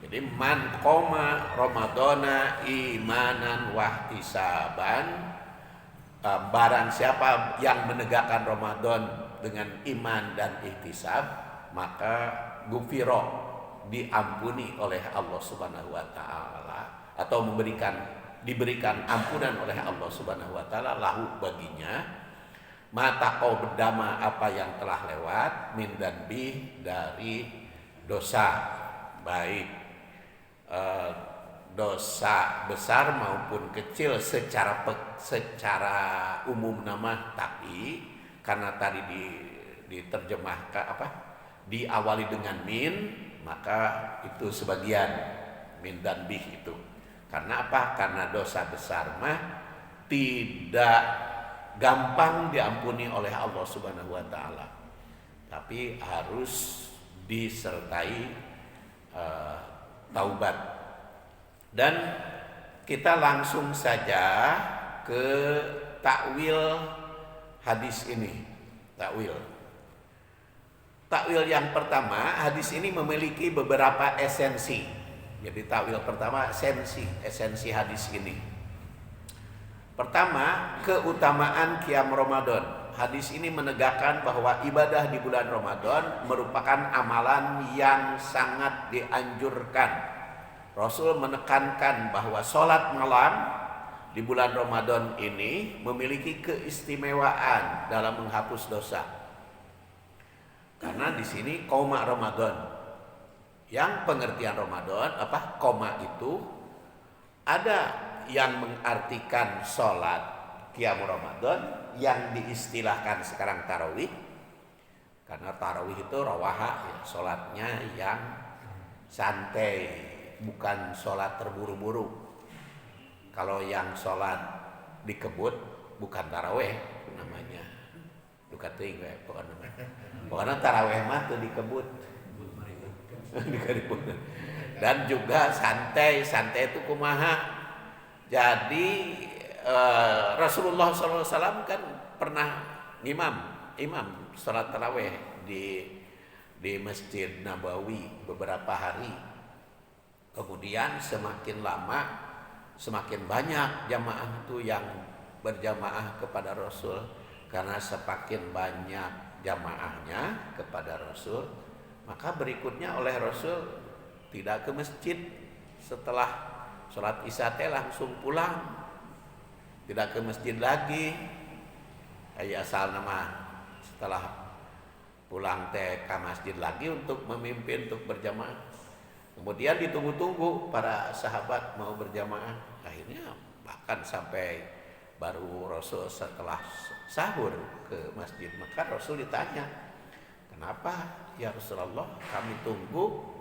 Jadi man qoma ramadhana imanan wahtisaban, barang siapa yang menegakkan Ramadan dengan iman dan ihtisab, maka gufiro, diampuni oleh Allah Subhanahu wa taala, atau diberikan ampunan oleh Allah Subhanahu wa taala lahu baginya, mata kau berdama, apa yang telah lewat, min dan bih, dari dosa, baik dosa besar maupun kecil secara umum nama, tapi karena tadi diterjemahkan diawali dengan min, maka itu sebagian min dan bih itu. Karena apa? Karena dosa besar mah tidak gampang diampuni oleh Allah Subhanahu wa taala, tapi harus disertai taubat. Dan kita langsung saja ke takwil hadis ini. Takwil yang pertama, hadis ini memiliki beberapa esensi. Jadi takwil pertama, esensi hadis ini. Pertama, keutamaan qiyam Ramadan. Hadis ini menegakkan bahwa ibadah di bulan Ramadan merupakan amalan yang sangat dianjurkan. Rasul menekankan bahwa sholat malam di bulan Ramadan ini memiliki keistimewaan dalam menghapus dosa. Karena di sini koma Ramadan, yang pengertian Ramadan koma itu ada yang mengartikan sholat qiyam Ramadan yang diistilahkan sekarang tarawih, karena tarawih itu rawaha, sholatnya yang santai, bukan sholat terburu-buru. Kalau yang sholat dikebut bukan taraweh namanya. Pokoknya taraweh mah tuh dikebut. Dan juga santai itu kumaha. Jadi Rasulullah SAW kan pernah imam sholat taraweh di Masjid Nabawi beberapa hari. Kemudian semakin lama semakin banyak jamaah itu yang berjamaah kepada Rasul, karena semakin banyak jamaahnya kepada Rasul, maka berikutnya oleh Rasul tidak ke masjid setelah sholat isya langsung pulang, tidak ke masjid lagi. Asal nama setelah pulang ke masjid lagi untuk memimpin, untuk berjamaah. Kemudian ditunggu-tunggu para sahabat mau berjamaah. Akhirnya bahkan sampai baru Rasul setelah sahur ke masjid. Maka Rasul ditanya, kenapa ya Rasulullah, kami tunggu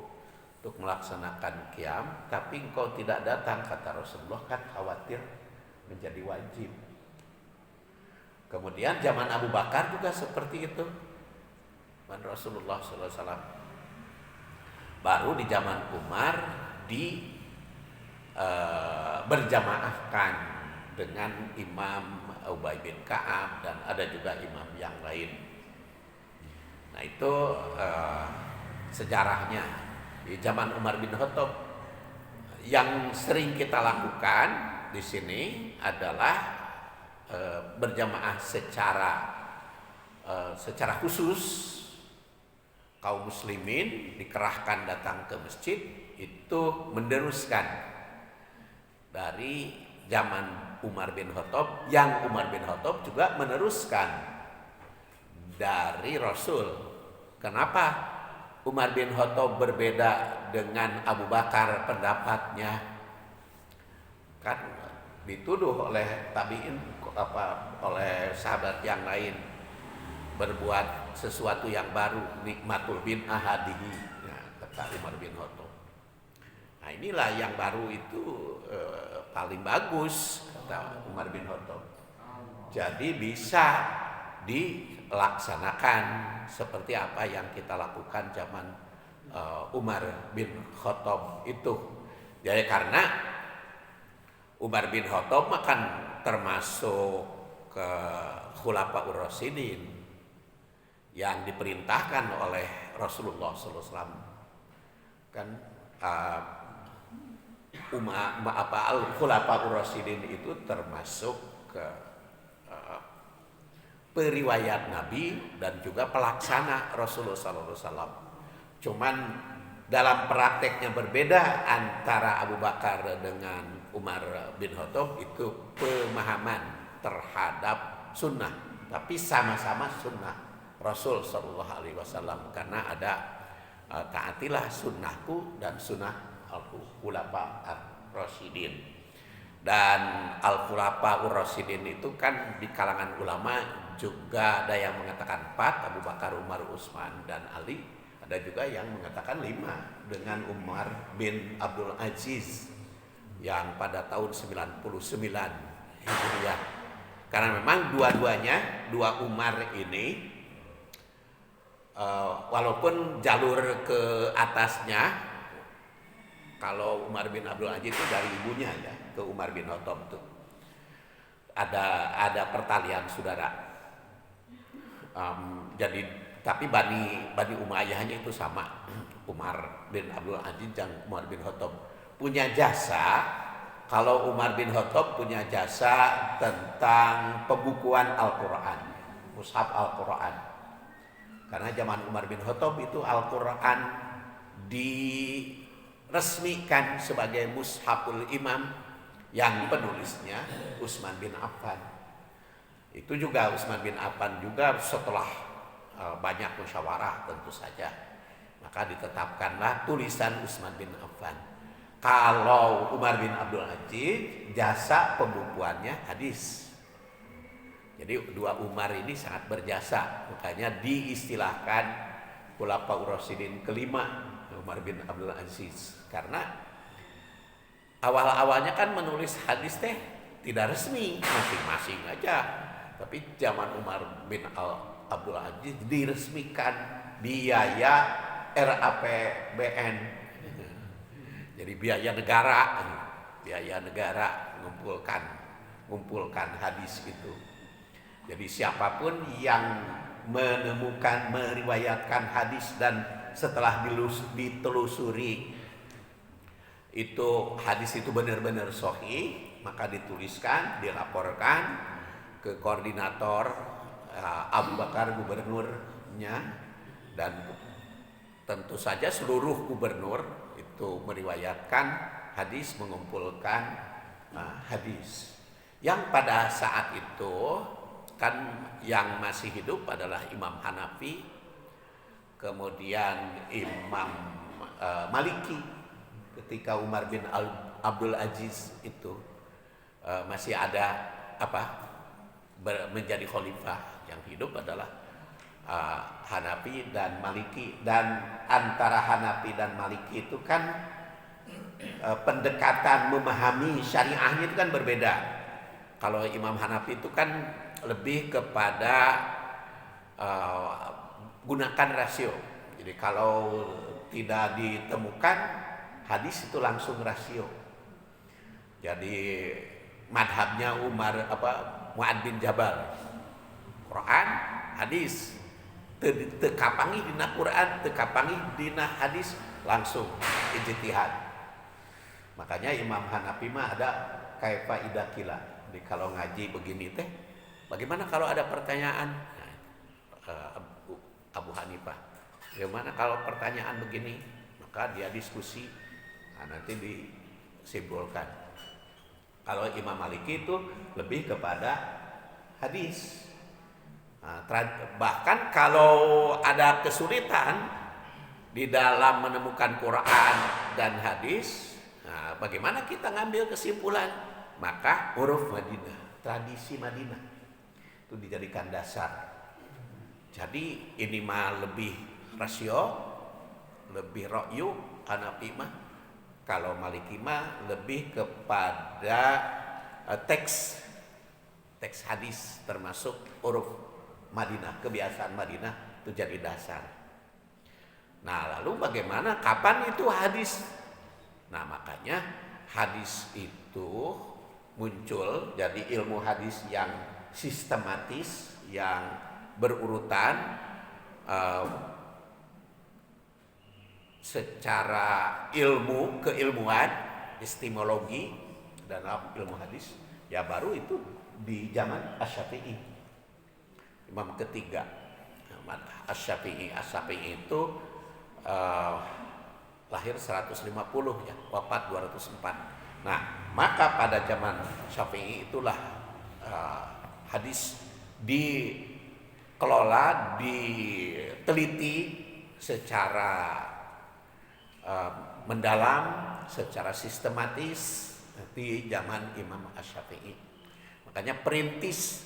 untuk melaksanakan qiyam, tapi engkau tidak datang? Kata Rasulullah, kan khawatir menjadi wajib. Kemudian zaman Abu Bakar juga seperti itu, dan Rasulullah SAW. Baru di zaman Umar berjamaahkan dengan Imam Ubay bin Ka'ab, dan ada juga imam yang lain. Nah itu sejarahnya. Di zaman Umar bin Khattab, yang sering kita lakukan di sini adalah berjamaah secara khusus. Kaum muslimin dikerahkan datang ke masjid, itu meneruskan dari zaman Umar bin Khattab, yang Umar bin Khattab juga meneruskan dari Rasul. Kenapa Umar bin Khattab berbeda dengan Abu Bakar pendapatnya? Kan dituduh oleh tabi'in, oleh sahabat yang lain, berbuat sesuatu yang baru, nikmatul bin ahadihi, ya, kata Umar bin Khattab. Nah inilah yang baru itu paling bagus, kata Umar bin Khattab. Jadi bisa dilaksanakan seperti apa yang kita lakukan zaman Umar bin Khattab itu. Jadi karena Umar bin Khattab kan termasuk ke Khulafaur Rasyidin yang diperintahkan oleh Rasulullah SAW. Kan uh, Al-Khulafaur Rasyidin itu termasuk ke periwayat Nabi dan juga pelaksana Rasulullah SAW. Cuman dalam prakteknya berbeda antara Abu Bakar dengan Umar bin Khattab itu pemahaman terhadap sunnah, tapi sama-sama sunnah Rasul Shallallahu Alaihi Wasallam, karena ada taatilah sunnahku dan sunnah al-khulafa ar-rasyidin. Dan al-khulafa ar-rasyidin itu kan di kalangan ulama juga ada yang mengatakan 4, Abu Bakar, Umar, Utsman, dan Ali. Ada juga yang mengatakan 5 dengan Umar bin Abdul Aziz yang pada tahun 99 Hijriah. Karena memang dua-duanya, dua Umar ini walaupun jalur ke atasnya, kalau Umar bin Abdul Aziz itu dari ibunya ya ke Umar bin Khattab itu ada pertalian saudara. Jadi tapi Bani Umayyahnya itu sama. Umar bin Abdul Aziz dan Umar bin Khattab punya jasa. Kalau Umar bin Khattab punya jasa tentang pembukuan Al-Quran, mushaf Al-Quran. Karena zaman Umar bin Khattab itu Al-Quran diresmikan sebagai mushaful imam yang penulisnya Utsman bin Affan. Itu juga Utsman bin Affan juga setelah banyak musyawarah tentu saja, maka ditetapkanlah tulisan Utsman bin Affan. Kalau Umar bin Abdul Aziz jasa pembukuannya hadis. Jadi dua Umar ini sangat berjasa, makanya diistilahkan Khulafaur Rasyidin kelima Umar bin Abdul Aziz, karena awal-awalnya kan menulis hadis teh tidak resmi, masing-masing aja. Tapi zaman Umar bin Abdul Aziz diresmikan biaya RAPBN, jadi biaya negara mengumpulkan hadis itu. Jadi siapapun yang menemukan meriwayatkan hadis dan setelah ditelusuri itu hadis itu benar-benar sahih, maka dituliskan, dilaporkan ke koordinator Abu Bakar gubernurnya, dan tentu saja seluruh gubernur itu meriwayatkan hadis, mengumpulkan hadis. Yang pada saat itu kan yang masih hidup adalah Imam Hanafi, kemudian Imam Maliki ketika Umar bin Abdul Aziz itu masih ada menjadi khalifah. Yang hidup adalah Hanafi dan Maliki, dan antara Hanafi dan Maliki itu kan pendekatan memahami syariahnya itu kan berbeda. Kalau Imam Hanafi itu kan lebih kepada gunakan rasio. Jadi kalau tidak ditemukan hadis itu langsung rasio. Jadi madhabnya Mu'ad bin Jabal, Quran, hadis, tekapangi dina Quran, tekapangi dina hadis, langsung ijtihad. Makanya Imam Hanafi mah ada kaifa idakila. Jadi kalau ngaji begini teh, bagaimana kalau ada pertanyaan? Abu Hanifah, bagaimana kalau pertanyaan begini? Maka dia diskusi, nanti disimpulkan. Kalau Imam Maliki itu lebih kepada hadis. Bahkan kalau ada kesulitan di dalam menemukan Quran dan hadis, bagaimana kita ngambil kesimpulan? Maka huruf Madinah, tradisi Madinah itu dijadikan dasar. Jadi ini mah lebih rasio, lebih ra'yu. Hanafi mah, kalau Maliki mah lebih kepada teks hadis, termasuk huruf Madinah, kebiasaan Madinah itu jadi dasar. Nah, lalu bagaimana, kapan itu hadis? Nah, makanya hadis itu muncul jadi ilmu hadis yang sistematis, yang berurutan secara ilmu, keilmuan, epistemologi dalam ilmu hadis, ya baru itu di zaman Asy-Syafi'i, imam ketiga. Asy-Syafi'i itu lahir 150 ya, wafat 204. Nah, maka pada zaman Syafi'i itulah hadis dikelola, diteliti secara mendalam, secara sistematis di zaman Imam Asy-Syafi'i. Makanya perintis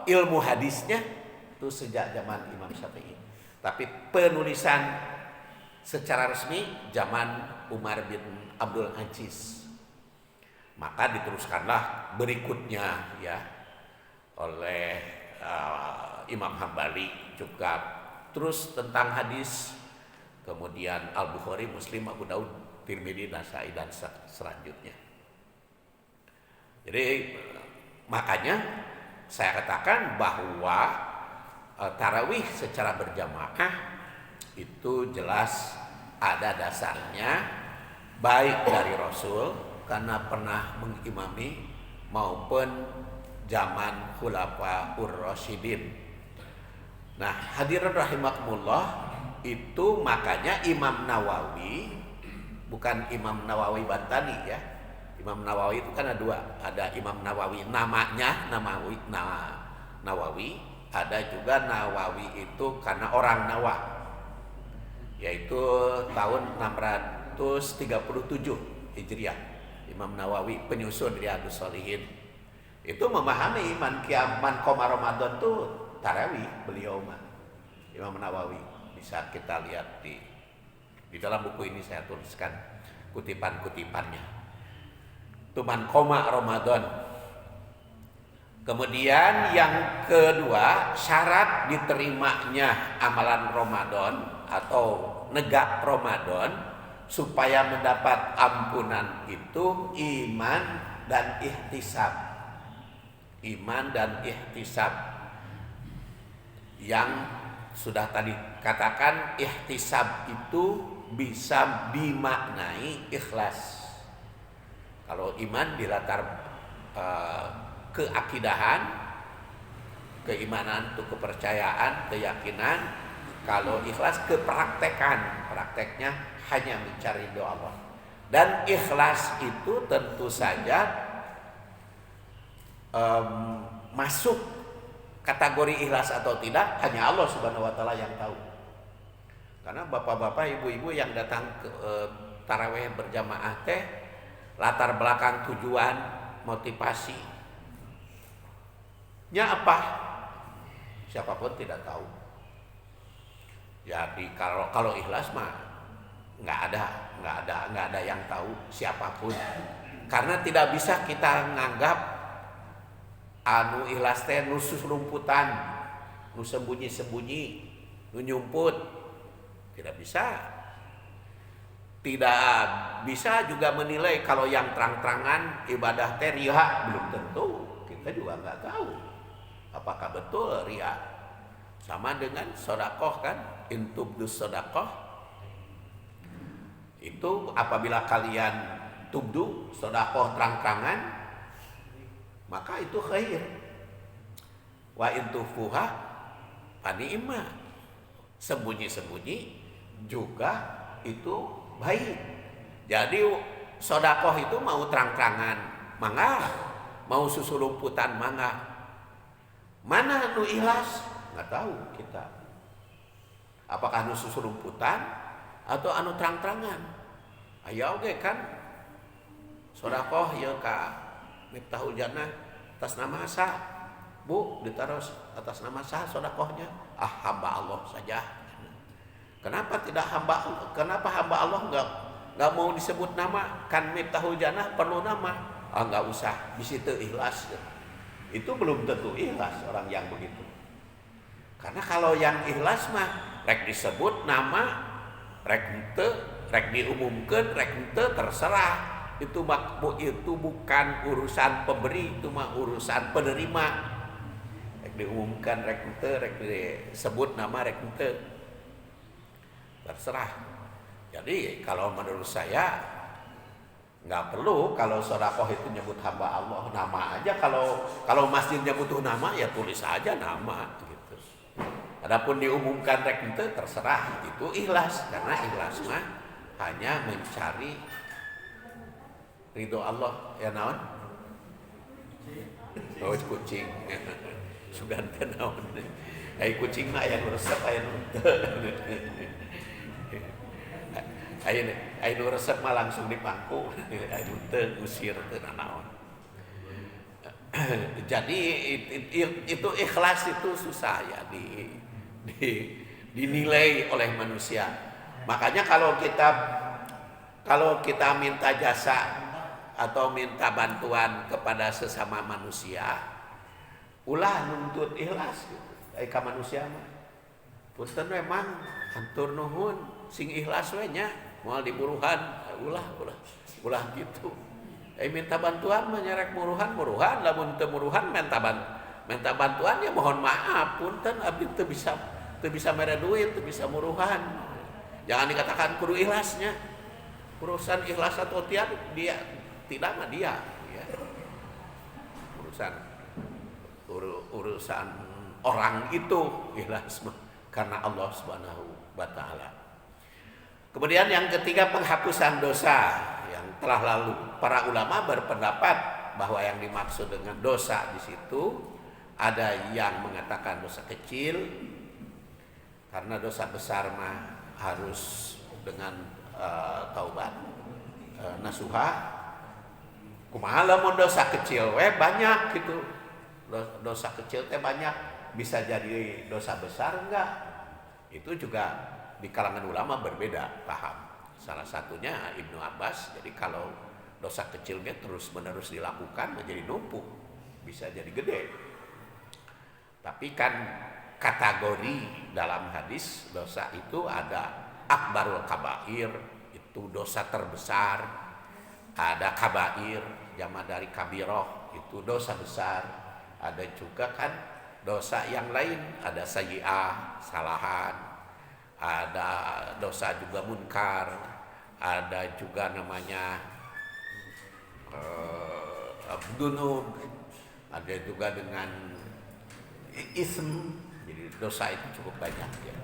ilmu hadisnya itu sejak zaman Imam Syafi'i. Tapi penulisan secara resmi zaman Umar bin Abdul Aziz. Maka diteruskanlah berikutnya ya oleh Imam Hambali juga, terus tentang hadis, kemudian Al-Bukhari, Muslim, Abu Daud, Tirmidzi, Nasai dan selanjutnya. Jadi makanya saya katakan bahwa tarawih secara berjamaah itu jelas ada dasarnya, baik dari Rasul karena pernah mengimami maupun zaman Khulafaur Rasyidin. Nah, hadirin rahimakumullah, itu makanya Imam Nawawi, bukan Imam Nawawi Bantani ya. Imam Nawawi itu kan ada dua, ada Imam Nawawi namanya Nawawi, ada juga Nawawi itu karena orang Nawa, yaitu tahun 637 Hijriah. Imam Nawawi penyusun Riyadhus Shalihin itu memahami man qoma Ramadan itu tarawih beliau mah. Imam Nawawi bisa kita lihat di dalam buku ini, saya tuliskan kutipan-kutipannya. Itu man qoma Ramadan. Kemudian yang kedua, syarat diterimanya amalan Ramadan atau negak Ramadan supaya mendapat ampunan itu iman dan ihtisab. Iman dan ihtisab. Yang sudah tadi katakan, ihtisab itu bisa dimaknai ikhlas. Kalau iman di latar keakidahan, keimanan itu kepercayaan, keyakinan. Kalau ikhlas kepraktekan, prakteknya hanya mencari doa Allah. Dan ikhlas itu tentu saja masuk kategori ikhlas atau tidak hanya Allah Subhanahu wa taala yang tahu. Karena bapak-bapak, ibu-ibu yang datang ke tarawih berjamaah teh, latar belakang tujuan, motivasinya apa? Siapapun tidak tahu. Jadi kalau ikhlas mah nggak ada yang tahu, siapapun. Karena tidak bisa kita nganggap anu ikhlas teh nu rumputan, nu sembunyi-sembunyi, nu nyumput. Tidak bisa. Tidak bisa juga menilai kalau yang terang-terangan ibadah teh riya, belum tentu. Kita juga nggak tahu apakah betul riya. Sama dengan sedekah kan, intubdus sedekah itu apabila kalian tubdu sedekah terang-terangan maka itu khair. Wa intufuha fani'ma, sembunyi-sembunyi juga itu baik. Jadi sedekah itu mau terang-terangan mangga, mau susulumputan mangga. Mana nu ikhlas? Nggak tahu kita. Apakah anu susulumputan atau anu terang-terangan? Aya oge kan sedekah ieu ka Miftahul Jannah atas nama sa. Bu, ditaruh atas nama sa sedekahnya. Ah, hamba Allah saja. Kenapa tidak hamba Allah? Kenapa hamba Allah enggak mau disebut nama? Kan Miftahul Jannah perlu nama. Ah, enggak usah, di situ ikhlas. Itu belum tentu ikhlas orang yang begitu. Karena kalau yang ikhlas mah rek disebut nama, rek henteu, rek diumumkeun, rek henteu terserah. Itu bukan urusan pemberi, itu mah urusan penerima. Rek diumumkan, rek henteu, rek disebut nama, rek henteu. terserah. Jadi kalau menurut saya nggak perlu kalau sedekah itu nyebut hamba Allah, nama aja. Kalau masjid nyebut nama ya tulis aja nama gitu. Adapun diumumkan rek itu terserah, itu ikhlas, karena ikhlas mah hanya mencari ridho Allah. Ya naon? Oh kucing. Sudah naon. Kucing mah aya nu resep aya nu aya nu resep mah langsung dipangku, aya nu teu usir teu naon. Jadi itu ikhlas itu susah ya dinilai oleh manusia. Makanya kalau kita minta jasa atau minta bantuan kepada sesama manusia, ulah nuntut ikhlas gitu. Ka manusia mah punten memang hatur nuhun sing ikhlas we nya moal diburuhan ulah gitu. Minta bantuan mah nyerek muruhan lamun teu muruhan minta bantuan ya mohon maaf punten abdi teu bisa mere duit, teu bisa muruhan. Jangan dikatakan kudu ikhlasnya. Urusan ikhlas atau tidak mah dia ya. Urusan orang itu ikhlas karena Allah Subhanahu wa taala. Kemudian yang ketiga, penghapusan dosa yang telah lalu. Para ulama berpendapat bahwa yang dimaksud dengan dosa di situ ada yang mengatakan dosa kecil, karena dosa besar mah harus dengan taubat nasuha. Kumaha lamun dosa kecil banyak gitu. Dosa kecil banyak, bisa jadi dosa besar enggak? Itu juga di kalangan ulama berbeda paham. Salah satunya Ibnu Abbas, jadi kalau dosa kecilnya terus-menerus dilakukan menjadi numpuk, bisa jadi gede. Tapi kan kategori dalam hadis dosa itu ada akbarul kabair, itu dosa terbesar. Ada kabair, jama dari kabiroh, itu dosa besar. Ada juga kan dosa yang lain, ada sayyi'ah, salahan, ada dosa juga munkar, ada juga namanya dunub, ada juga dengan ism. Jadi dosa itu cukup banyak ya.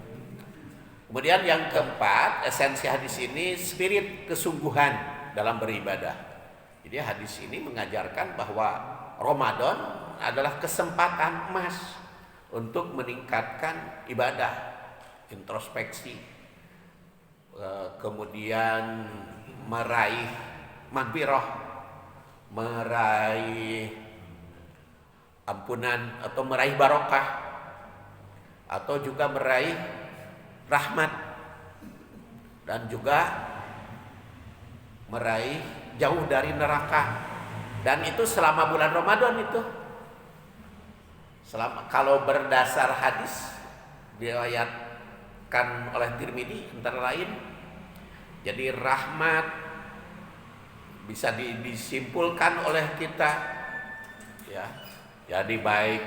Kemudian yang keempat, esensi hadis ini spirit kesungguhan dalam beribadah. Jadi hadis ini mengajarkan bahwa Ramadan adalah kesempatan emas untuk meningkatkan ibadah, introspeksi, kemudian meraih maghfirah, meraih ampunan atau meraih barokah, atau juga meraih rahmat, dan juga meraih jauh dari neraka. Dan itu selama bulan Ramadan itu. Kalau berdasar hadis diriwayatkan oleh Tirmidzi antara lain, jadi rahmat bisa disimpulkan oleh kita ya. Jadi baik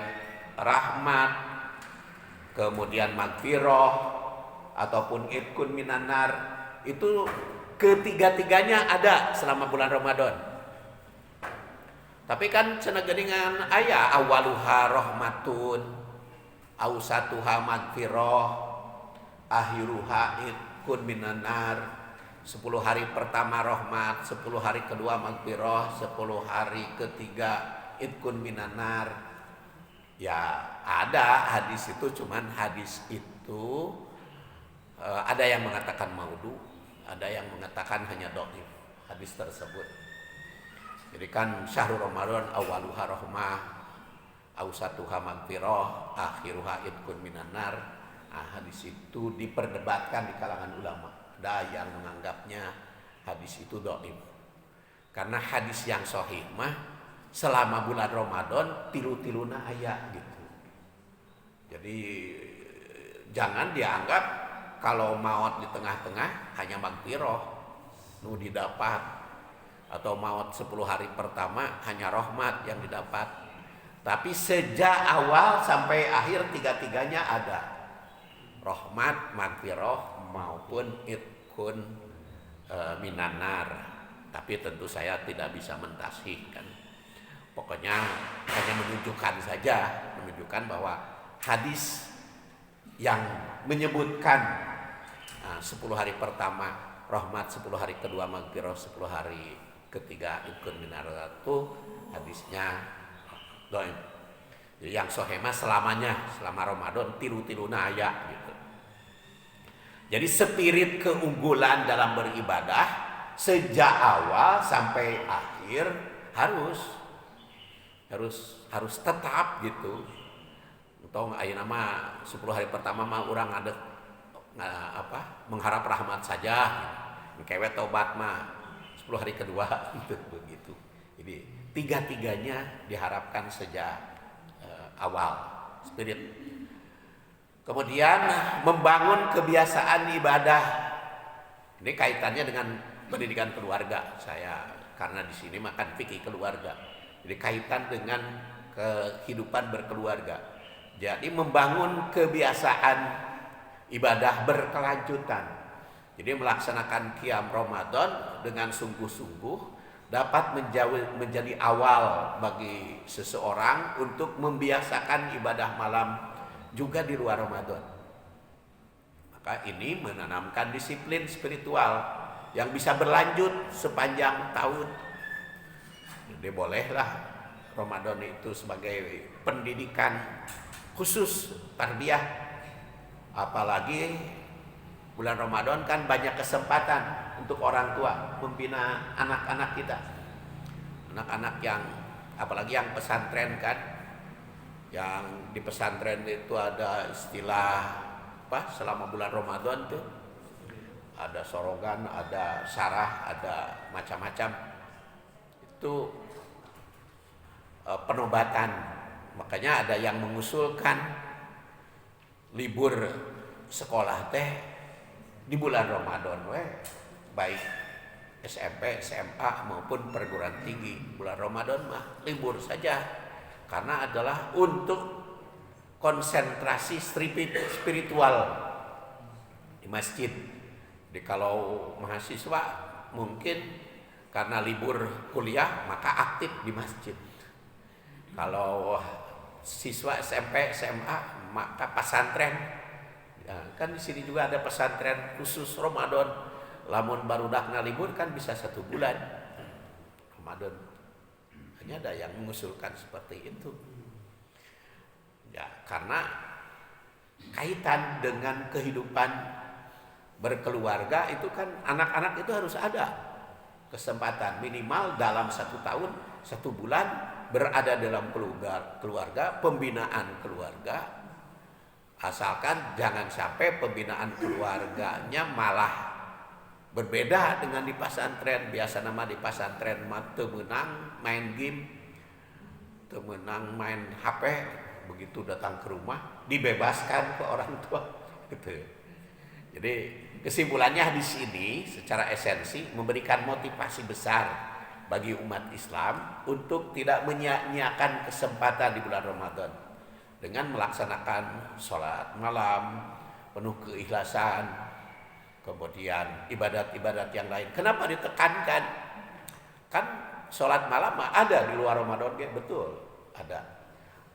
rahmat, kemudian maghfirah ataupun itqun minan nar, itu ketiga-tiganya ada selama bulan Ramadan. Tapi kan cenah geuningan aya awaluha rahmatun, ausatuha maghfirah, akhiruha itqun minan nar. 10 hari pertama rahmat, 10 hari kedua maghfirah, 10 hari ketiga itqun minan nar. Ya ada hadis itu, cuman hadis itu ada yang mengatakan maudhu, ada yang mengatakan hanya dhaif hadis tersebut. Jadi kan syahrul Ramadan awaluha rahmah, ausatuha maghfirah, akhiruha itqun minan nar. Hadis itu diperdebatkan di kalangan ulama. Ada yang menganggapnya hadis itu dhaif. Karena hadis yang sahih mah selama bulan Ramadan tilu-tiluna aya gitu. Jadi jangan dianggap kalau maut di tengah-tengah hanya maghfirah nu didapat, atau maut 10 hari pertama hanya rahmat yang didapat. Tapi sejak awal sampai akhir tiga-tiganya ada rahmat, maghfirah, maupun itkun minanar. Tapi tentu saya tidak bisa mentasih kan. Pokoknya hanya menunjukkan bahwa hadis yang menyebutkan 10 hari pertama rahmat, 10 hari kedua maghfirah, 10 hari ketiga itkun minanar itu hadisnya dhaif. Jadi yang sahih selamanya, selama Ramadan tilu-tiluna aya gitu. Jadi spirit keunggulan dalam beribadah sejak awal sampai akhir harus tetap gitu. Tong ayeuna mah 10 hari pertama mah urang ada mengharap rahmat saja. Kewet tobat mah 10 hari kedua gitu begitu. Jadi tiga-tiganya diharapkan sejak awal spirit. Kemudian membangun kebiasaan ibadah. Ini kaitannya dengan pendidikan keluarga saya, karena di sini makan fikih keluarga. Jadi kaitan dengan kehidupan berkeluarga. Jadi membangun kebiasaan ibadah berkelanjutan. Jadi melaksanakan qiyam Ramadan dengan sungguh-sungguh dapat menjadi awal bagi seseorang untuk membiasakan ibadah malam juga di luar Ramadan. Maka ini menanamkan disiplin spiritual yang bisa berlanjut sepanjang tahun. Jadi bolehlah Ramadan itu sebagai pendidikan khusus tarbiyah. Apalagi bulan Ramadan kan banyak kesempatan untuk orang tua membina anak-anak kita. Anak-anak yang apalagi yang pesantren kan. Yang di pesantren itu ada istilah selama bulan Ramadan tuh. Ada sorogan, ada sarah, ada macam-macam. Itu penobatan. Makanya ada yang mengusulkan libur sekolah teh di bulan Ramadan baik SMP, SMA maupun perguruan tinggi. Bulan Ramadan mah libur saja karena adalah untuk konsentrasi spiritual di masjid. Jadi kalau mahasiswa mungkin karena libur kuliah maka aktif di masjid. Kalau siswa SMP, SMA maka pesantren. Ya, kan di sini juga ada pesantren khusus Ramadan. Lamun barudakna libur kan bisa 1 bulan Ramadan. Hanya ada yang mengusulkan seperti itu. Ya, karena kaitan dengan kehidupan berkeluarga itu kan anak-anak itu harus ada kesempatan minimal dalam 1 tahun 1 bulan berada dalam keluarga, pembinaan keluarga. Asalkan jangan sampai pembinaan keluarganya malah berbeda dengan di pesantren. Biasa nama di pesantren mah teu meunang main game, teu meunang main HP, begitu datang ke rumah dibebaskan ke orang tua gitu. Jadi kesimpulannya di sini secara esensi memberikan motivasi besar bagi umat Islam untuk tidak menyia-nyiakan kesempatan di bulan Ramadan dengan melaksanakan sholat malam penuh keikhlasan, kemudian ibadat-ibadat yang lain. Kenapa ditekankan? Kan sholat malam ada di luar Ramadan, betul ada.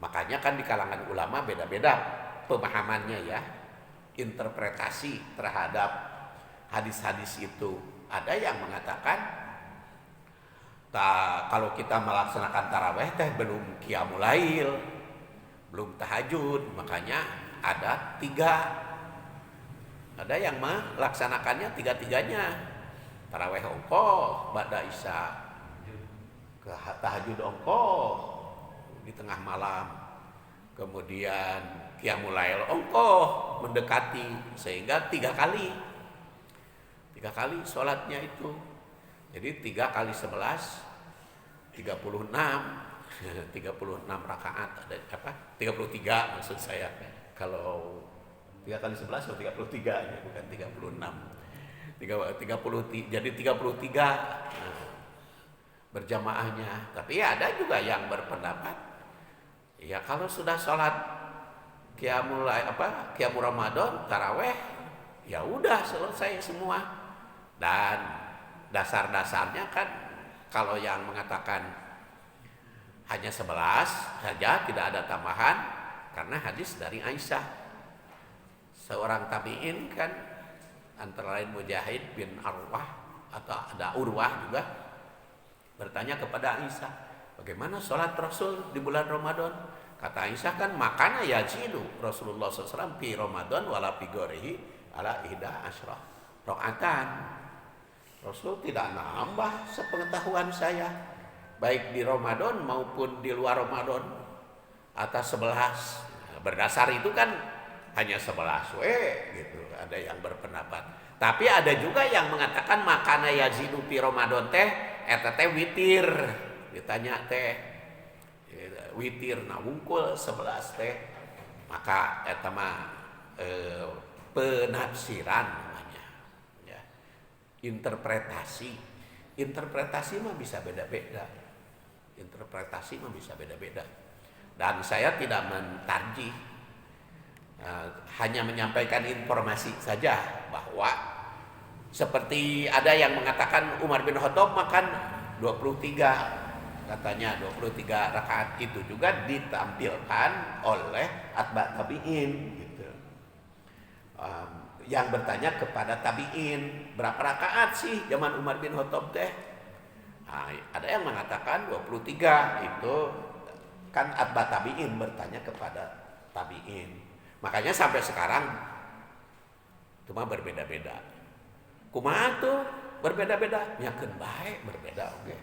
Makanya kan di kalangan ulama beda-beda pemahamannya ya, interpretasi terhadap hadis-hadis itu. Ada yang mengatakan kalau kita melaksanakan taraweh teh belum qiyamul lail, belum tahajud, makanya ada 3. Ada yang melaksanakannya 3-tiganya. Taraweh ongkoh, ba'da isya, ke tahajud ongkoh di tengah malam, kemudian qiyamul lail ongkoh mendekati, sehingga 3 kali sholatnya itu. Jadi 3 kali 11 36 rakaat, ada 33 maksud saya. Kalau 3 kali 11 atau 33 ya, bukan 36. Jadi 33 berjamaahnya. Tapi ya ada juga yang berpendapat ya kalau sudah sholat qiyamul Ramadan, taraweh ya udah selesai semua. Dan dasar-dasarnya kan kalau yang mengatakan hanya 11 saja, tidak ada tambahan, karena hadis dari Aisyah, seorang tabi'in kan, antara lain Mujahid bin Arwah atau ada Urwah juga, bertanya kepada Aisyah, bagaimana sholat Rasul di bulan Ramadan? Kata Aisyah kan, makanya yajidu Rasulullah SAW fi Ramadan wala fi ghairihi ala ihda asyrah rakaatan. Rasul tidak nambah sepengetahuan saya, baik di Ramadan maupun di luar Ramadan, atas 11. Berdasar itu kan hanya 11 gitu. Ada yang berpendapat. Tapi ada juga yang mengatakan makana yazidu fi Ramadan teh eta teh witir. Ditanya teh witir na wungkul 11 teh. Maka eta mah penafsiran namanya. Ya. Interpretasi mah bisa beda-beda. Dan saya tidak mentarjih, hanya menyampaikan informasi saja bahwa seperti ada yang mengatakan Umar bin Khattab makan 23, katanya 23 rakaat itu juga ditampilkan oleh atba tabi'in gitu. Yang bertanya kepada tabi'in, berapa rakaat sih zaman Umar bin Khattab teh? Nah, ada yang mengatakan 23, itu kan atba tabi'in bertanya kepada tabi'in. Makanya sampai sekarang cuma berbeda-beda. Kumaha tuh berbeda-beda? Nyakeun bae berbeda oge.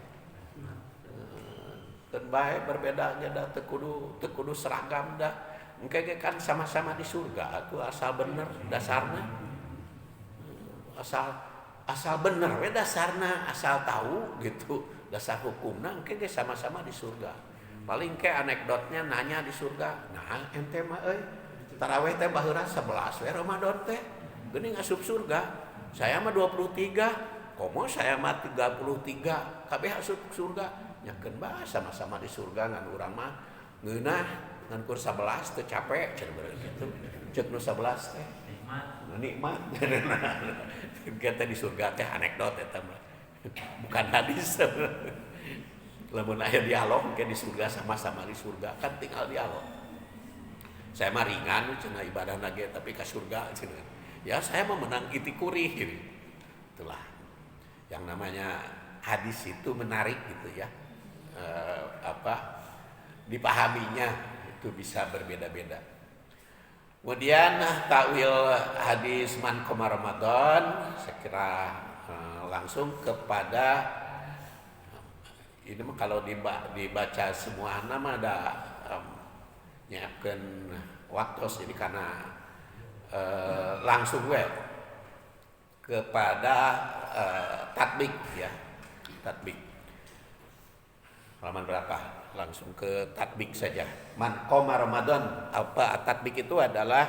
Keun bae berbeda nya da teu kudu seragam dah. Engke kan sama-sama di surga atuh asal bener dasarna. Asal bener we dasarna, asal tahu gitu. Dasar hukumna engke ge sama-sama di surga. Paling ke anekdotnya nanya di surga. Nah, ente mah euy tarawih teh baheula 11 we Ramadan teh. Geuning asup surga. Saya mah 23. Komo saya mah 33. Kabeh asup surga. Nyakeun bae sama-sama di surga ngan urang mah ngeunah ngan kur 11 teu capek cenah bener kitu. Ceuk nu 11 teh nikmat. Kita di surga teh anekdot eta mah. Bukan hadis. Lamun aya dialog ke di surga sama-sama di surga kan tinggal dialog. Saya mah ringan cenah ibadah nage tapi ka surga cenah. Ya saya mah menang itikuri gitu. Itulah yang namanya hadis itu menarik gitu ya. Dipahaminya itu bisa berbeda-beda. Kemudian takwil hadis man qoma Ramadan, saya kira langsung kepada ini mah kalau dibaca semua nama ada nyiapkeun waktos, jadi karena langsung gue kepada tatbik ya, tatbik halaman berapa, langsung ke tatbik saja. Man qoma Ramadan, apa tatbik itu adalah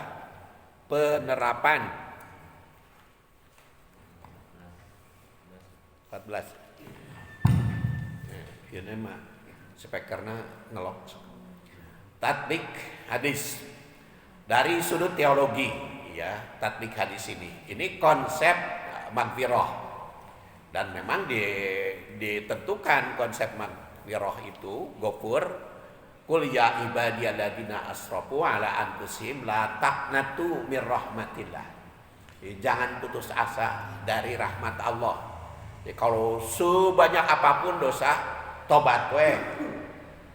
penerapan 14. Ini mah speakernya ngelok. Tatbik hadis dari sudut teologi ya, tatbik hadis ini konsep magfirah, dan memang ditentukan konsep magfirah itu gofur qul ya ibadiyalladzina asrafu ala anfusihim la taqnatu mir rahmatillah. Jangan putus asa dari rahmat Allah. Jadi kalau sebanyak apapun dosa, tobat we.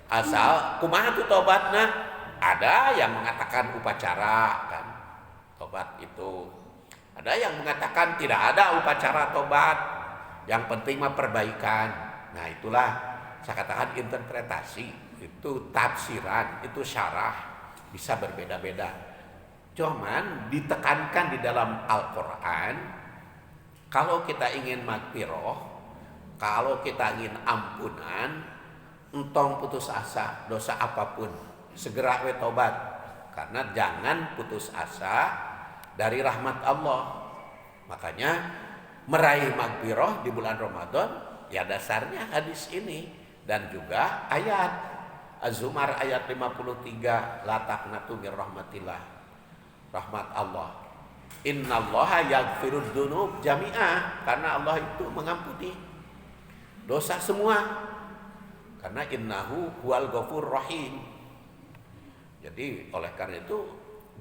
Asal kumaha tuh tobatna? Ada yang mengatakan upacara kan. Tobat itu. Ada yang mengatakan tidak ada upacara tobat. Yang penting mah perbaikan. Nah, itulah saya katakan interpretasi, itu tafsiran, itu syarah bisa berbeda-beda. Cuman ditekankan di dalam Al-Qur'an, kalau kita ingin magfirah, kalau kita ingin ampunan, entong putus asa, dosa apapun, segera we tobat. Karena jangan putus asa dari rahmat Allah. Makanya meraih magfirah di bulan Ramadan, ya dasarnya hadis ini. Dan juga ayat Az-Zumar ayat 53, la taqnatu mir rahmatillah. Rahmat Allah Innallaha yaghfirud dzunub jami'ah, karena Allah itu mengampuni dosa semua. Karena innahu huwal ghafur rahim. Jadi oleh karena itu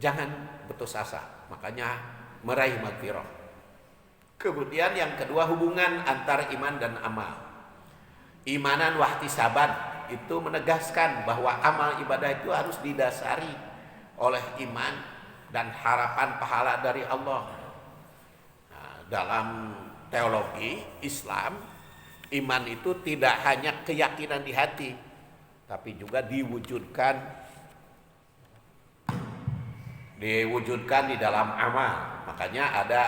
jangan putus asa, makanya meraih maghfirah. Kemudian yang kedua, hubungan antara iman dan amal. Imanan wahtisaban itu menegaskan bahwa amal ibadah itu harus didasari oleh iman dan harapan pahala dari Allah. Nah, dalam teologi Islam, iman itu tidak hanya keyakinan di hati, tapi juga diwujudkan di dalam amal. Makanya ada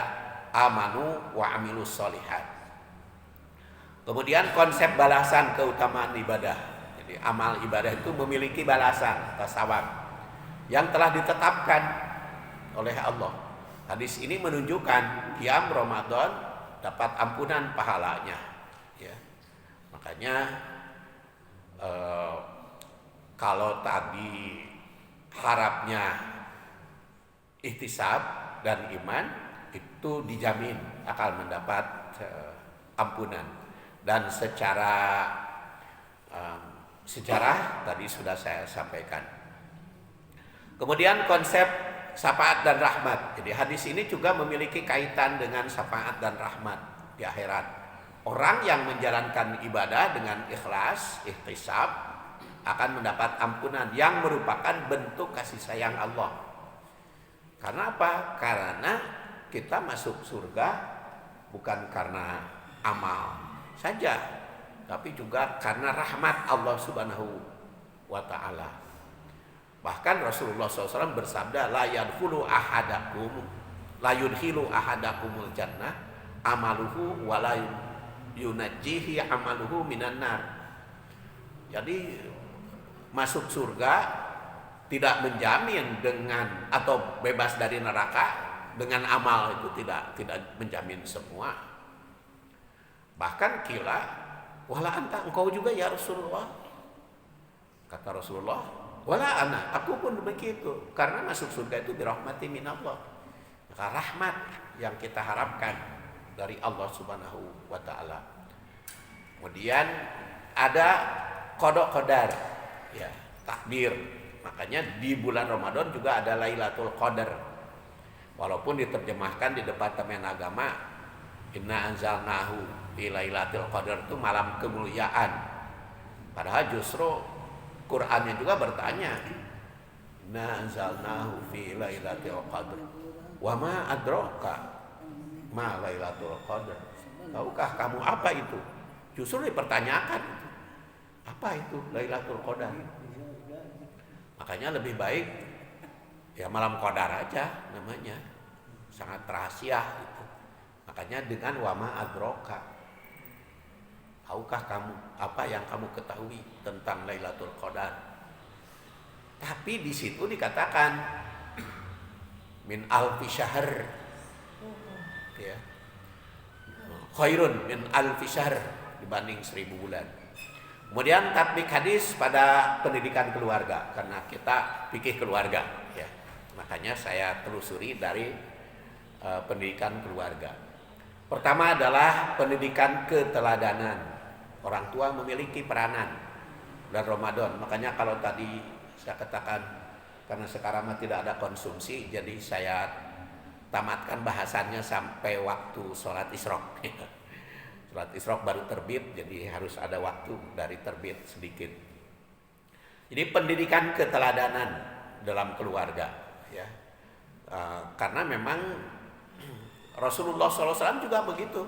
amanu wa amilus solihat. Kemudian konsep balasan keutamaan ibadah. Jadi amal ibadah itu memiliki balasan tasawuf yang telah ditetapkan oleh Allah. Hadis ini menunjukkan qiyam Ramadan dapat ampunan pahalanya. Ya. Makanya kalau tadi harapnya ihtisab dan iman itu dijamin akan mendapat ampunan. Dan secara sejarah tadi sudah saya sampaikan. Kemudian konsep syafaat dan rahmat. Jadi hadis ini juga memiliki kaitan dengan syafaat dan rahmat di akhirat. Orang yang menjalankan ibadah dengan ikhlas, ihtisab, akan mendapat ampunan yang merupakan bentuk kasih sayang Allah. Karena apa? Karena kita masuk surga bukan karena amal saja, tapi juga karena rahmat Allah Subhanahu wa ta'ala. Bahkan Rasulullah SAW bersabda, la yudkhilu ahadakumul jannah amaluhu wa la yunajjihi amaluhu minan nar. Jadi masuk surga tidak menjamin dengan atau bebas dari neraka dengan amal itu tidak menjamin semua. Bahkan kila wala anta, engkau juga ya Rasulullah. Kata Rasulullah, wala ana, aku pun begitu. Karena masuk surga itu dirahmati minallah. Maka rahmat yang kita harapkan dari Allah Subhanahu wa ta'ala. Kemudian ada qada qadar, ya, takdir. Makanya di bulan Ramadan juga ada Lailatul Qadar. Walaupun diterjemahkan di Departemen Agama, inna anzalnahu fi Lailatul Qadar, itu malam kemuliaan. Padahal justru Qur'annya juga bertanya, inna anzalnahu fi Lailatul Qadar. Wa ma adraka ma Lailatul Qadar. Tahukah kamu apa itu? Justru dipertanyakan, apa itu Lailatul Qadar? Makanya lebih baik ya malam qadar aja namanya, sangat rahasia itu. Makanya dengan wama adroka, tahukah kamu apa yang kamu ketahui tentang Lailatul Qadar? Tapi di situ dikatakan min alfi syahr, ya, khairun min alfi syahr, dibanding 1000 bulan. Kemudian tatbik hadis pada pendidikan keluarga, karena kita fikih keluarga, ya. Makanya saya telusuri dari pendidikan keluarga. Pertama adalah pendidikan keteladanan. Orang tua memiliki peranan bulan Ramadan. Makanya kalau tadi saya katakan karena sekarang tidak ada konsumsi, jadi saya tamatkan bahasannya sampai waktu sholat isyraq. Sholat isyraq baru terbit, jadi harus ada waktu dari terbit sedikit. Jadi pendidikan keteladanan dalam keluarga, ya, karena memang Rasulullah SAW juga begitu.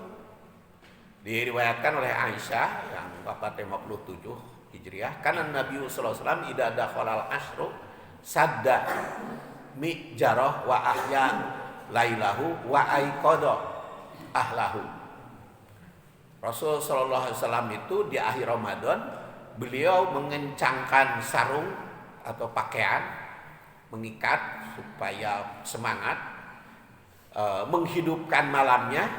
Diriwayatkan oleh Aisyah yang wafat 57 Hijriah, karena Nabi SAW idza dakhalal asyru sadda mi'jarah wa ahya lailahu wa aiqadha ahlahu. Rasul sallallahu alaihi wasallam itu di akhir Ramadan beliau mengencangkan sarung atau pakaian, mengikat supaya semangat, menghidupkan malamnya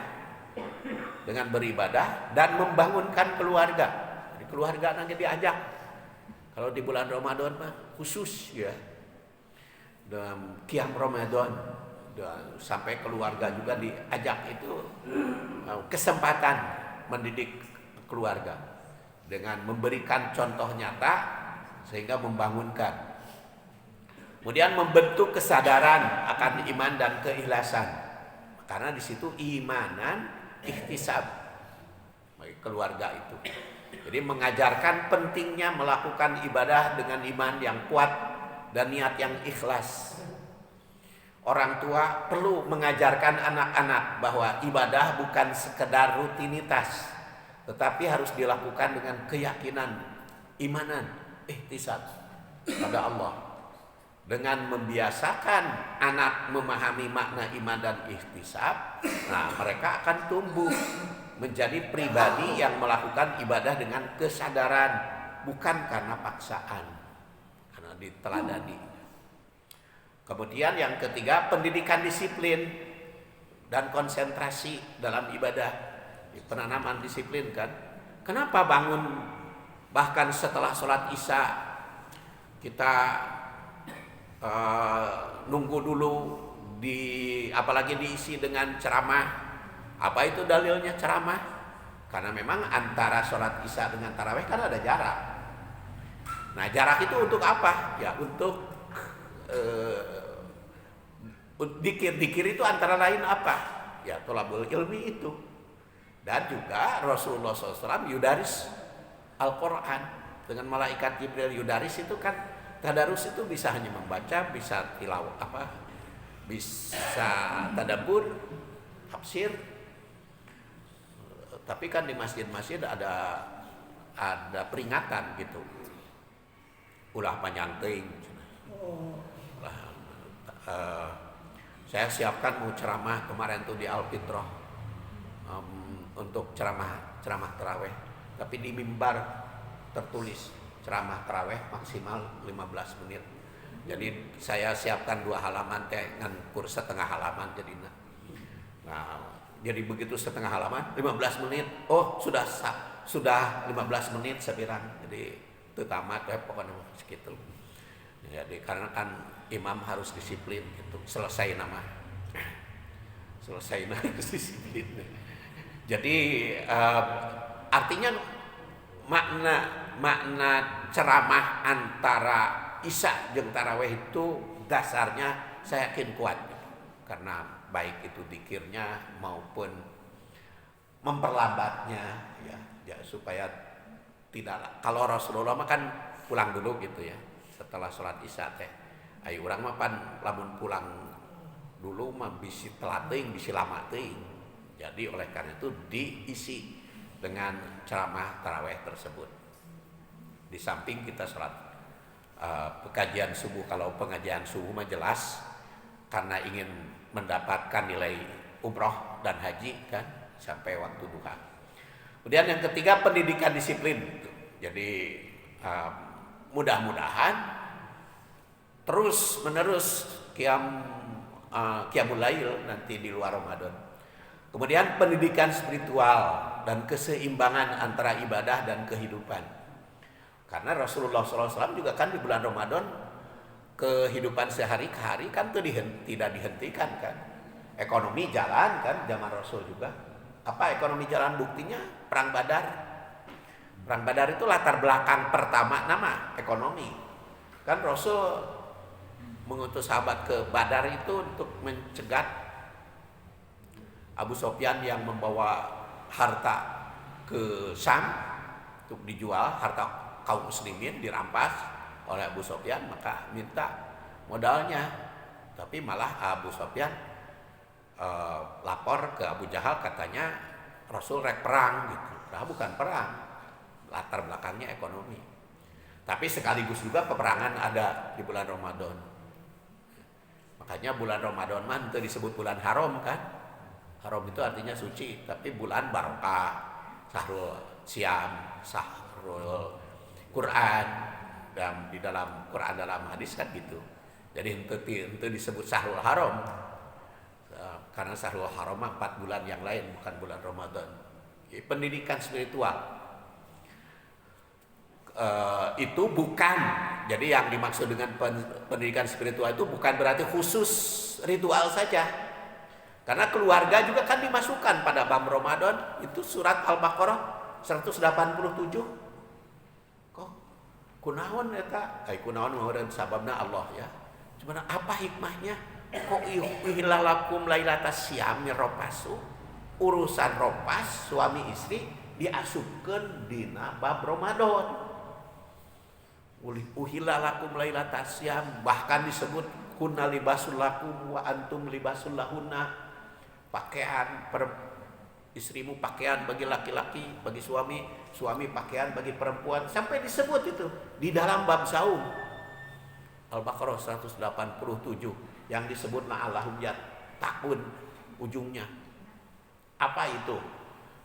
dengan beribadah dan membangunkan keluarga. Jadi keluarga nanti diajak. Kalau di bulan Ramadan mah khusus, ya, dalam qiyam Ramadan sampai keluarga juga diajak itu kesempatan mendidik keluarga dengan memberikan contoh nyata sehingga membangunkan. Kemudian membentuk kesadaran akan iman dan keikhlasan. Karena di situ imanan ihtisab bagi keluarga itu. Jadi mengajarkan pentingnya melakukan ibadah dengan iman yang kuat dan niat yang ikhlas. Orang tua perlu mengajarkan anak-anak bahwa ibadah bukan sekedar rutinitas, tetapi harus dilakukan dengan keyakinan, imanan, ihtisab pada Allah. Dengan membiasakan anak memahami makna iman dan ihtisab, nah mereka akan tumbuh menjadi pribadi yang melakukan ibadah dengan kesadaran, bukan karena paksaan, karena diteladani. Kemudian yang ketiga, pendidikan disiplin dan konsentrasi dalam ibadah. Penanaman disiplin kan. Kenapa bangun bahkan setelah sholat isya kita nunggu dulu, apalagi diisi dengan ceramah. Apa itu dalilnya ceramah? Karena memang antara sholat isya dengan tarawih kan ada jarak. Nah jarak itu untuk apa? Ya untuk dikir itu antara lain apa? Ya tholabul ilmi itu. Dan juga Rasulullah SAW yudaris Al-Quran dengan malaikat Jibril. Yudaris itu kan tadarus itu bisa hanya membaca, bisa tilawah bisa tadabbur, tafsir. Tapi kan di masjid-masjid ada peringatan gitu. Ulah panjang teuing. Saya siapkan mau ceramah kemarin tuh di Al-Fitrah untuk ceramah tarawih, tapi di mimbar tertulis ceramah tarawih maksimal 15 menit. Jadi saya siapkan 2 halaman dengan kurs setengah halaman jadinya. Nah, jadi begitu setengah halaman 15 menit. Oh, sudah 15 menit sepirang. Jadi itu tamat ya pokoknya segitu. Jadi karena kan imam harus disiplin gitu. Selesai harus disiplin. Jadi artinya makna ceramah antara isya jeung tarawih itu dasarnya saya yakin kuat gitu. Karena baik itu dzikirnya maupun memperlambatnya ya supaya tidak, kalau Rasulullah mah kan pulang dulu gitu ya setelah sholat isya teh. Ayo urang mah pan lamun pulang dulu mah bisi telat teuing, bisi lama teuing. Jadi oleh karena itu diisi dengan ceramah tarawih tersebut. Di samping kita sholat pengajian subuh. Kalau pengajian subuh mah jelas karena ingin mendapatkan nilai umroh dan haji kan sampai waktu duha. Kemudian yang ketiga, pendidikan disiplin. Jadi mudah-mudahan terus menerus qiyamul lail nanti di luar Ramadan. Kemudian pendidikan spiritual dan keseimbangan antara ibadah dan kehidupan. Karena Rasulullah SAW juga kan di bulan Ramadan kehidupan sehari-hari kan tidak dihentikan kan. Ekonomi jalan kan zaman Rasul juga. Apa ekonomi jalan? Buktinya perang Badar. Perang Badar itu latar belakang pertama nama ekonomi. Kan Rasul mengutus sahabat ke Badar itu untuk mencegat Abu Sofyan yang membawa harta ke Syam untuk dijual, harta kaum muslimin dirampas oleh Abu Sofyan, maka minta modalnya. Tapi malah Abu Sofyan lapor ke Abu Jahal, katanya Rasul rek perang gitu. Nah, bukan perang, latar belakangnya ekonomi. Tapi sekaligus juga peperangan ada di bulan Ramadan. Makanya bulan Ramadan mah itu disebut bulan haram kan. Haram itu artinya suci, tapi bulan barokah, sahrul siam, sahrul Quran, dan di dalam Quran dalam hadis kan gitu. Jadi itu disebut sahrul haram, karena sahrul haram 4 bulan yang lain, bukan bulan Ramadan. Jadi, pendidikan spiritual. itu bukan, jadi yang dimaksud dengan pendidikan spiritual itu bukan berarti khusus ritual saja, karena keluarga juga kan dimasukkan pada bab Ramadan. Itu surat Al-Baqarah 187. Kok kunaon eta? Kunaon maureun sababna Allah ya. Cuman apa hikmahnya? Kok uhillalakum lailatas syam ropasu, urusan ropas suami istri diasupkeun dina bab Ramadan. Uhillalakum lailatas syam, bahkan disebut kunna libasul lakum wa antum libasul lahunna. Pakaian istrimu pakaian bagi laki-laki, bagi suami, suami pakaian bagi perempuan, sampai disebut itu di dalam bab saum Al-Baqarah 187 yang disebut la'allahum yattaqun ujungnya. Apa itu?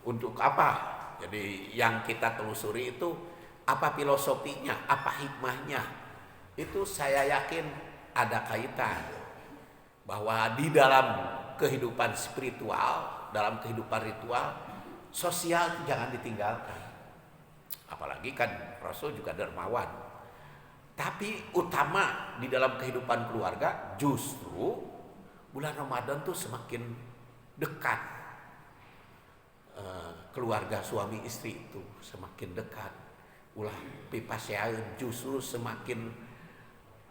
Untuk apa? Jadi yang kita telusuri itu apa filosofinya, apa hikmahnya. Itu saya yakin ada kaitan bahwa di dalam kehidupan spiritual, dalam kehidupan ritual, sosial jangan ditinggalkan. Apalagi kan Rasul juga dermawan. Tapi utama di dalam kehidupan keluarga, justru bulan Ramadan tuh semakin dekat. Keluarga suami istri itu semakin dekat. Ulah pipaseaeun justru semakin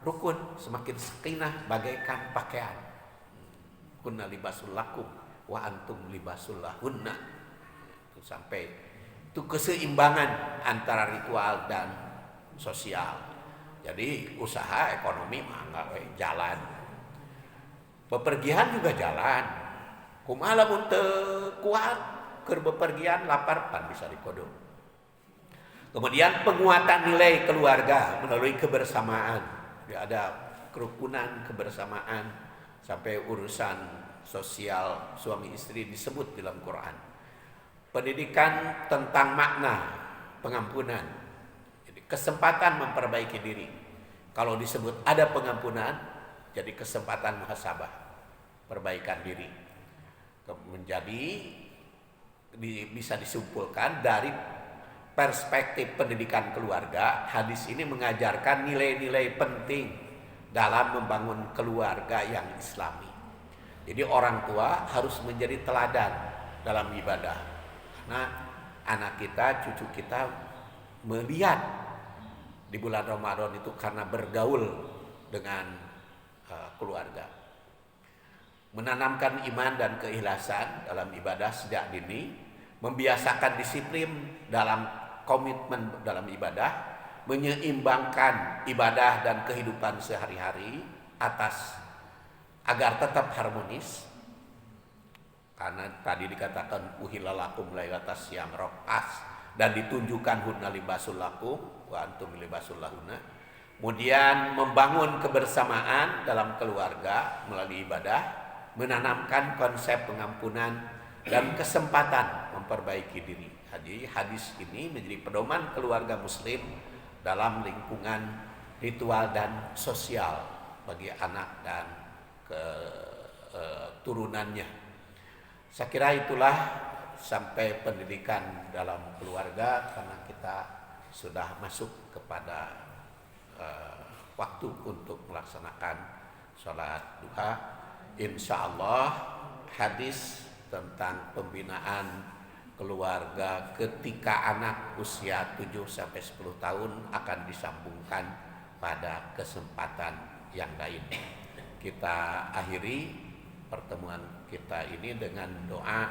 rukun, semakin sakinah bagaikan pakaian. Kunna libasul lakum wa antum libasul lahunna. Itu sampai itu keseimbangan antara ritual dan sosial. Jadi usaha ekonomi mah enggak jalan. Bepergian juga jalan. Kumaha lamun teu kuat keur bepergian lapar pan bisa dikodong. Kemudian penguatan nilai keluarga melalui kebersamaan. Ya, ada kerukunan, kebersamaan, sampai urusan sosial suami istri disebut dalam Quran. Pendidikan tentang makna pengampunan. Jadi kesempatan memperbaiki diri. Kalau disebut ada pengampunan, jadi kesempatan muhasabah, perbaikan diri. Menjadi bisa disimpulkan dari perspektif pendidikan keluarga, hadis ini mengajarkan nilai-nilai penting dalam membangun keluarga yang islami. Jadi orang tua harus menjadi teladan dalam ibadah, karena anak kita, cucu kita melihat di bulan Ramadan itu karena bergaul dengan keluarga. Menanamkan iman dan keikhlasan dalam ibadah sejak dini, membiasakan disiplin dalam komitmen dalam ibadah, menyeimbangkan ibadah dan kehidupan sehari-hari agar tetap harmonis. Karena tadi dikatakan uhillalakum lailatas syam rokas, dan ditunjukkan hunna libasul lakum wa antum libasul lahunna. Kemudian membangun kebersamaan dalam keluarga melalui ibadah, menanamkan konsep pengampunan dan kesempatan memperbaiki diri. Jadi hadis ini menjadi pedoman keluarga muslim dalam lingkungan ritual dan sosial bagi anak dan keturunannya. Saya kira itulah sampai pendidikan dalam keluarga, karena kita sudah masuk kepada waktu untuk melaksanakan sholat duha. Insya Allah hadis tentang pembinaan keluarga ketika anak usia 7-10 tahun akan disambungkan pada kesempatan yang lain. Kita akhiri pertemuan kita ini dengan doa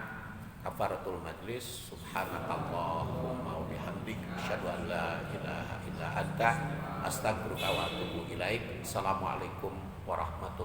kafaratul majlis. Subhanakallahumma wa bihamdika asyhadu an la ilaha illa anta astaghfiruka wa atubu ilaik. Assalamualaikum warahmatullahi